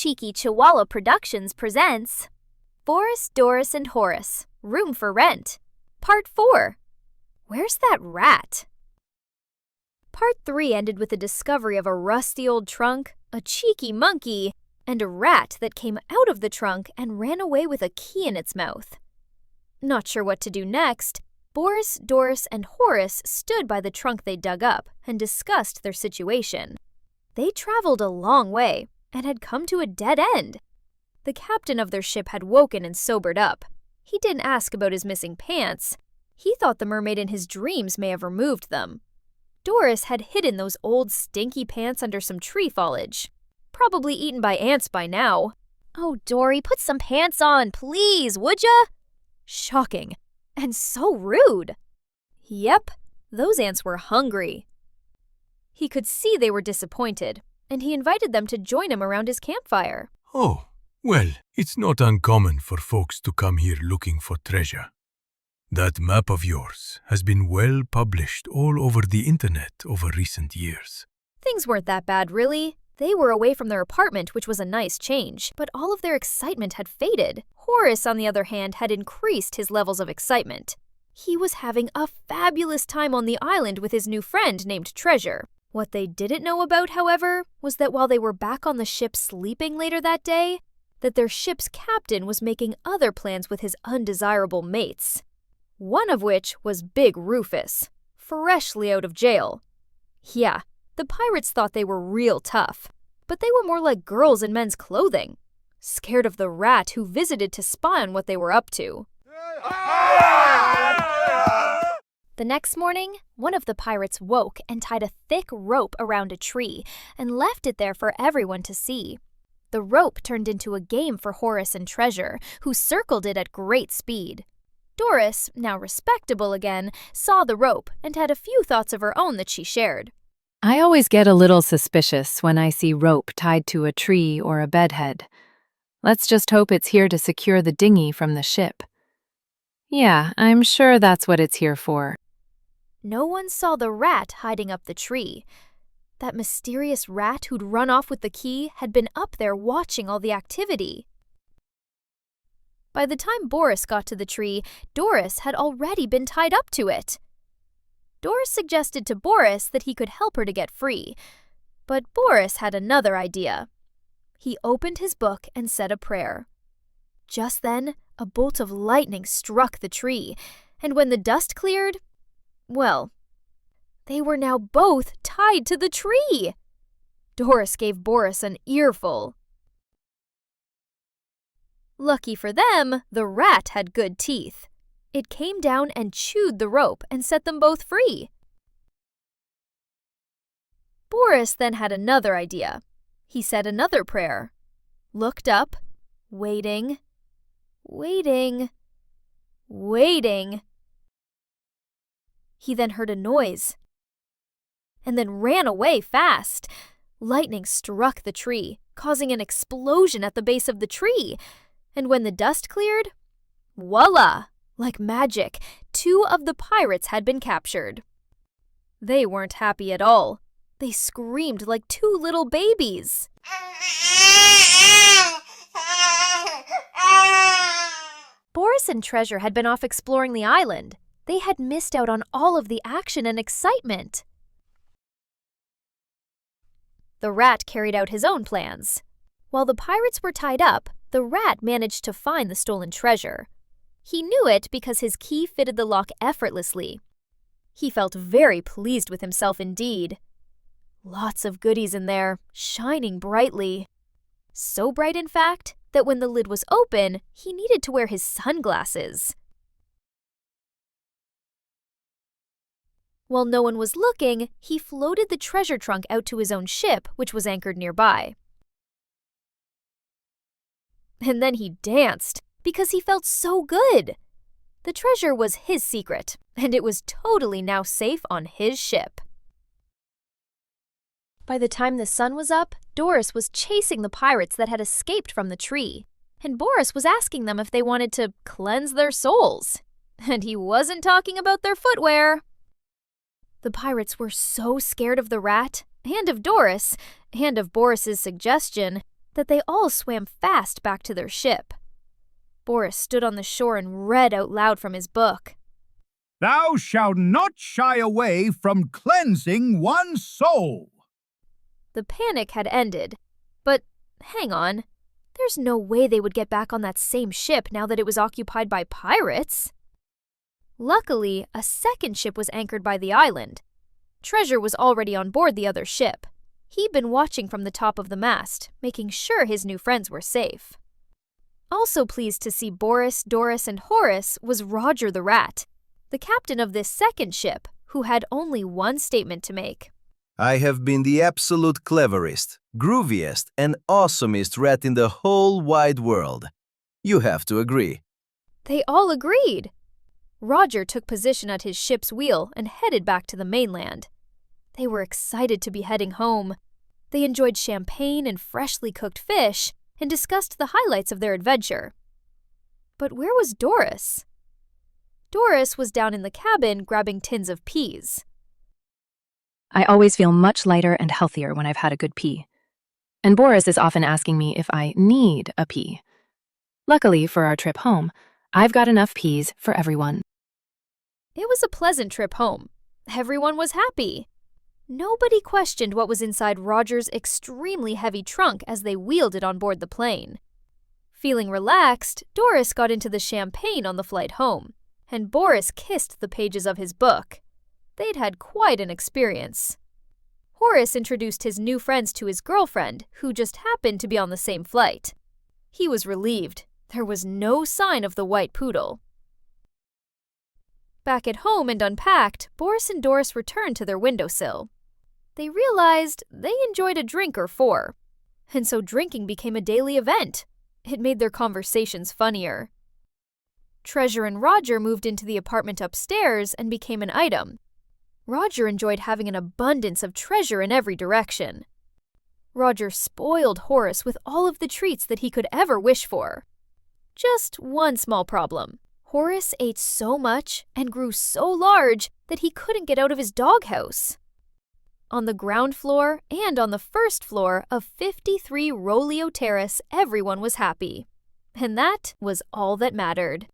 Cheeky-Chihuahua Productions presents Boris, Doris and Horis, Room for Rent, Part 4. Where's that rat? Part 3 ended with the discovery of a rusty old trunk, a cheeky monkey, and a rat that came out of the trunk and ran away with a key in its mouth. Not sure what to do next, Boris, Doris, and Horis stood by the trunk they dug up and discussed their situation. They traveled a long way and had come to a dead end. The captain of their ship had woken and sobered up. He didn't ask about his missing pants. He thought the mermaid in his dreams may have removed them. Doris had hidden those old stinky pants under some tree foliage. Probably eaten by ants by now. "Oh, Dory, put some pants on, please, would ya?" Shocking. And so rude. Yep, those ants were hungry. He could see they were disappointed, and he invited them to join him around his campfire. Oh, well, it's not uncommon for folks to come here looking for treasure. That map of yours has been well published all over the internet over recent years. Things weren't that bad, really. They were away from their apartment, which was a nice change, but all of their excitement had faded. Horis, on the other hand, had increased his levels of excitement. He was having a fabulous time on the island with his new friend named Treasure. What they didn't know about, however, was that while they were back on the ship sleeping later that day, that their ship's captain was making other plans with his undesirable mates. One of which was Big Rufus, freshly out of jail. Yeah, the pirates thought they were real tough, but they were more like girls in men's clothing, scared of the rat who visited to spy on what they were up to. The next morning, one of the pirates woke and tied a thick rope around a tree and left it there for everyone to see. The rope turned into a game for Horis and Treasure, who circled it at great speed. Doris, now respectable again, saw the rope and had a few thoughts of her own that she shared. I always get a little suspicious when I see rope tied to a tree or a bedhead. Let's just hope it's here to secure the dinghy from the ship. Yeah, I'm sure that's what it's here for. No one saw the rat hiding up the tree. That mysterious rat who'd run off with the key had been up there watching all the activity. By the time Boris got to the tree, Doris had already been tied up to it. Doris suggested to Boris that he could help her to get free, but Boris had another idea. He opened his book and said a prayer. Just then, a bolt of lightning struck the tree, and when the dust cleared, well, they were now both tied to the tree. Doris gave Boris an earful. Lucky for them, the rat had good teeth. It came down and chewed the rope and set them both free. Boris then had another idea. He said another prayer, looked up, waiting. He then heard a noise and then ran away fast. Lightning struck the tree, causing an explosion at the base of the tree. And when the dust cleared, voila! Like magic, 2 of the pirates had been captured. They weren't happy at all. They screamed like 2 little babies. Boris and Treasure had been off exploring the island. They had missed out on all of the action and excitement. The rat carried out his own plans. While the pirates were tied up, the rat managed to find the stolen treasure. He knew it because his key fitted the lock effortlessly. He felt very pleased with himself indeed. Lots of goodies in there, shining brightly. So bright, in fact, that when the lid was open, he needed to wear his sunglasses. While no one was looking, he floated the treasure trunk out to his own ship, which was anchored nearby. And then he danced, because he felt so good. The treasure was his secret, and it was totally now safe on his ship. By the time the sun was up, Doris was chasing the pirates that had escaped from the tree, and Boris was asking them if they wanted to cleanse their souls. And he wasn't talking about their footwear. The pirates were so scared of the rat, and of Doris, and of Boris's suggestion, that they all swam fast back to their ship. Boris stood on the shore and read out loud from his book. Thou shalt not shy away from cleansing one's soul. The panic had ended, but hang on, there's no way they would get back on that same ship now that it was occupied by pirates. Luckily, a second ship was anchored by the island. Treasure was already on board the other ship. He'd been watching from the top of the mast, making sure his new friends were safe. Also pleased to see Boris, Doris, and Horis was Roger the Rat, the captain of this second ship, who had only one statement to make. I have been the absolute cleverest, grooviest, and awesomest rat in the whole wide world. You have to agree. They all agreed. Roger took position at his ship's wheel and headed back to the mainland. They were excited to be heading home. They enjoyed champagne and freshly cooked fish and discussed the highlights of their adventure. But where was Doris? Doris was down in the cabin grabbing tins of peas. I always feel much lighter and healthier when I've had a good pee. And Boris is often asking me if I need a pee. Luckily for our trip home, I've got enough peas for everyone. It was a pleasant trip home. Everyone was happy. Nobody questioned what was inside Roger's extremely heavy trunk as they wheeled it on board the plane. Feeling relaxed, Doris got into the champagne on the flight home, and Boris kissed the pages of his book. They'd had quite an experience. Horis introduced his new friends to his girlfriend, who just happened to be on the same flight. He was relieved. There was no sign of the white poodle. Back at home and unpacked, Boris and Doris returned to their windowsill. They realized they enjoyed a drink or four, and so drinking became a daily event. It made their conversations funnier. Treasure and Roger moved into the apartment upstairs and became an item. Roger enjoyed having an abundance of treasure in every direction. Roger spoiled Horis with all of the treats that he could ever wish for. Just one small problem. Horis ate so much and grew so large that he couldn't get out of his doghouse. On the ground floor and on the first floor of 53 Rolio Terrace, everyone was happy. And that was all that mattered.